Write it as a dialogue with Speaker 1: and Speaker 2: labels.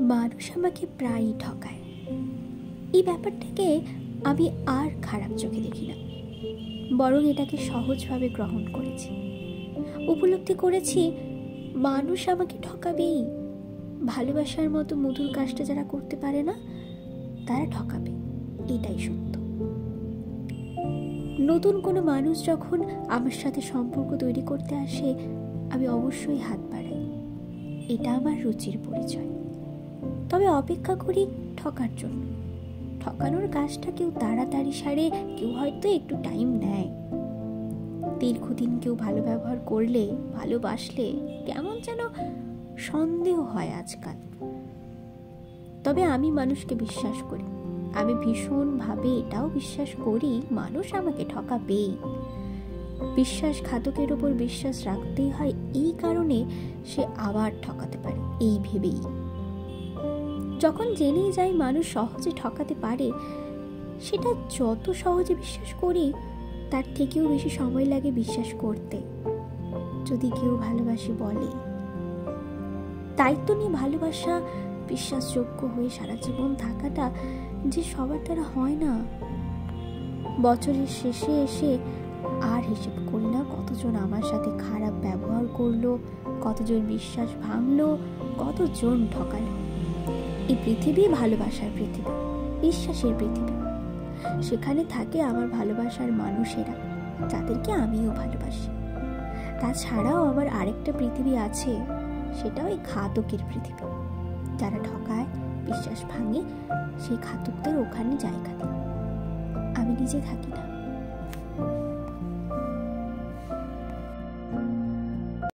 Speaker 1: মানুষ আমাকে প্রায়ই ঠকায়। এই ব্যাপারটাকে আমি আর খারাপ চোখে দেখি না, বরং এটাকে সহজভাবে গ্রহণ করেছি। উপলব্ধি করেছি মানুষ আমাকে ঠকাবেই। ভালোবাসার মতো মধুর কাজটা যারা করতে পারে না তারা ঠকাবে, এটাই সত্য। নতুন কোনো মানুষ যখন আমার সাথে সম্পর্ক তৈরি করতে আসে, আমি অবশ্যই হাত বাড়াই, এটা আমার রুচির পরিচয়। তবে অপেক্ষা করি ঠকার জন্য। ঠকানোর কাজটা কেউ তাড়াতাড়ি সারে, কেউ হয়তো একটু টাইম নেয়। দীর্ঘদিন কেউ ভালো ব্যবহার করলে, ভালোবাসলে কেমন যেন সন্দেহ হয় আজকাল। তবে আমি মানুষকে বিশ্বাস করি। আমি ভীষণভাবে এটাও বিশ্বাস করি মানুষ আমাকে ঠকাবেই। বিশ্বাসঘাতকের ওপর বিশ্বাস রাখতেই হয় এই কারণে সে আবার ঠকাতে পারে, এই ভেবেই। যখন জেনেই যাই মানুষ সহজে ঠকাতে পারে, সেটা যত সহজে বিশ্বাস করি তার থেকেও বেশি সময় লাগে বিশ্বাস করতে, যদি কেউ ভালোবাসি বলে। দায়িত্ব নিয়ে ভালোবাসা, বিশ্বাসযোগ্য হয়ে সারা জীবন থাকাটা যে সবার দ্বারা হয় না। বছরের শেষে এসে আর হিসেব করি না কতজন আমার সাথে খারাপ ব্যবহার করলো, কতজন বিশ্বাস ভাঙলো, কতজন ঠকালো। এই পৃথিবী ভালোবাসার পৃথিবী, বিশ্বাসের পৃথিবী। সেখানে থাকে আমার ভালোবাসার মানুষেরা, যাদেরকে আমিও ভালোবাসি। তাছাড়াও আবার আরেকটা পৃথিবী আছে, সেটাও এই ঘাতকের পৃথিবী। যারা ঠকায়, বিশ্বাস ভাঙে, সেই ঘাতকদের ওখানে জায়গা দেয়। আমি নিজে থাকি না।